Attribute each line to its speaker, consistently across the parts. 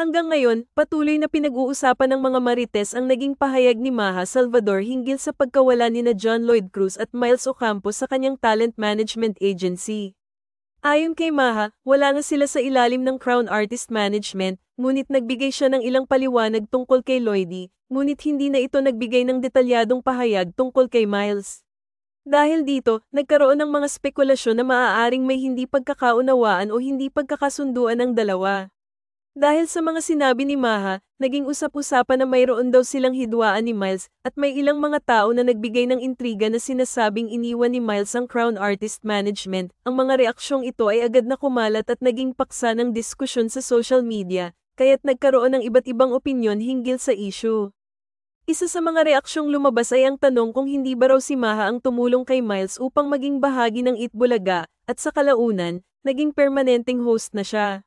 Speaker 1: Hanggang ngayon, patuloy na pinag-uusapan ng mga marites ang naging pahayag ni Maha Salvador hinggil sa pagkawala nina John Lloyd Cruz at Miles Ocampo sa kanyang talent management agency. Ayon kay Maha, wala nga sila sa ilalim ng Crown Artist Management, ngunit nagbigay siya ng ilang paliwanag tungkol kay Lloydie, ngunit hindi na ito nagbigay ng detalyadong pahayag tungkol kay Miles. Dahil dito, nagkaroon ng mga spekulasyon na maaaring may hindi pagkakaunawaan o hindi pagkakasunduan ng dalawa. Dahil sa mga sinabi ni Maha, naging usap-usapan na mayroon daw silang hidwaan ni Miles at may ilang mga tao na nagbigay ng intriga na sinasabing iniwan ni Miles ang Crown Artist Management. Ang mga reaksyong ito ay agad na kumalat at naging paksa ng diskusyon sa social media, kaya't nagkaroon ng iba't ibang opinyon hinggil sa issue. Isa sa mga reaksyong lumabas ay ang tanong kung hindi ba raw si Maha ang tumulong kay Miles upang maging bahagi ng Itbulaga, at sa kalaunan, naging permanenteng host na siya.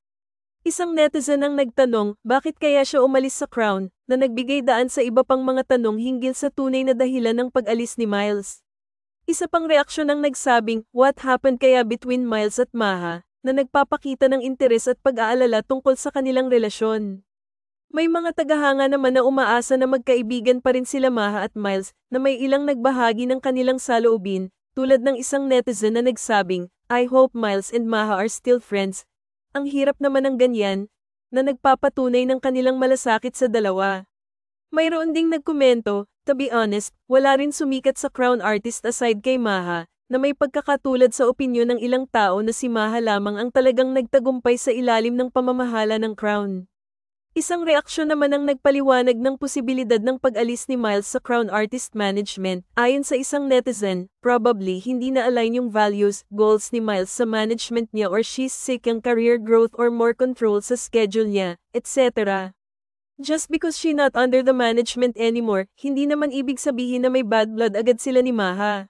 Speaker 1: Isang netizen ang nagtanong, bakit kaya siya umalis sa Crown, na nagbigay daan sa iba pang mga tanong hinggil sa tunay na dahilan ng pag-alis ni Miles. Isa pang reaksyon ang nagsabing, what happened kaya between Miles at Maha, na nagpapakita ng interes at pag-aalala tungkol sa kanilang relasyon. May mga tagahanga naman na umaasa na magkaibigan pa rin sila Maha at Miles, na may ilang nagbahagi ng kanilang saloobin, tulad ng isang netizen na nagsabing, I hope Miles and Maha are still friends. Ang hirap naman ng ganyan, na nagpapatunay ng kanilang malasakit sa dalawa. Mayroon ding nagkomento, to be honest, wala rin sumikat sa Crown Artist aside kay Maha, na may pagkakatulad sa opinyon ng ilang tao na si Maha lamang ang talagang nagtagumpay sa ilalim ng pamamahala ng Crown. Isang reaksyon naman ang nagpaliwanag ng posibilidad ng pag-alis ni Miles sa Crown Artist Management. Ayon sa isang netizen, probably hindi na-align yung values, goals ni Miles sa management niya or she's seeking career growth or more control sa schedule niya, etc. Just because she not under the management anymore, hindi naman ibig sabihin na may bad blood agad sila ni Maha.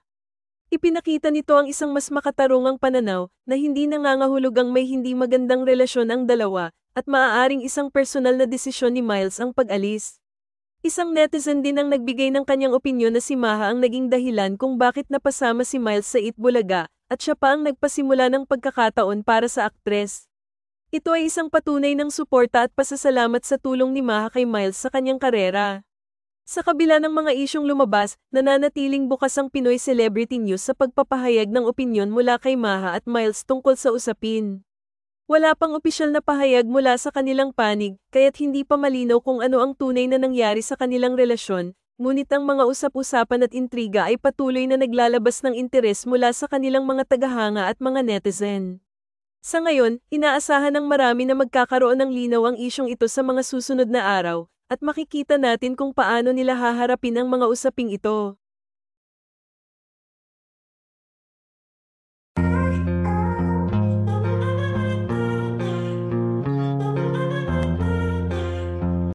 Speaker 1: Ipinakita nito ang isang mas makatarungang pananaw na hindi nangangahulugang may hindi magandang relasyon ang dalawa, at maaaring isang personal na desisyon ni Miles ang pag-alis. Isang netizen din ang nagbigay ng kanyang opinyon na si Maha ang naging dahilan kung bakit napasama si Miles sa Itbulaga, at siya pa ang nagpasimula ng pagkakataon para sa aktres. Ito ay isang patunay ng suporta at pasasalamat sa tulong ni Maha kay Miles sa kanyang karera. Sa kabila ng mga isyong lumabas, nananatiling bukas ang Pinoy Celebrity News sa pagpapahayag ng opinyon mula kay Maha at Miles tungkol sa usapin. Wala pang opisyal na pahayag mula sa kanilang panig, kaya't hindi pa malinaw kung ano ang tunay na nangyari sa kanilang relasyon, ngunit ang mga usap-usapan at intriga ay patuloy na naglalabas ng interes mula sa kanilang mga tagahanga at mga netizen. Sa ngayon, inaasahan ng marami na magkakaroon ng linaw ang isyong ito sa mga susunod na araw, at makikita natin kung paano nila haharapin ang mga usaping ito.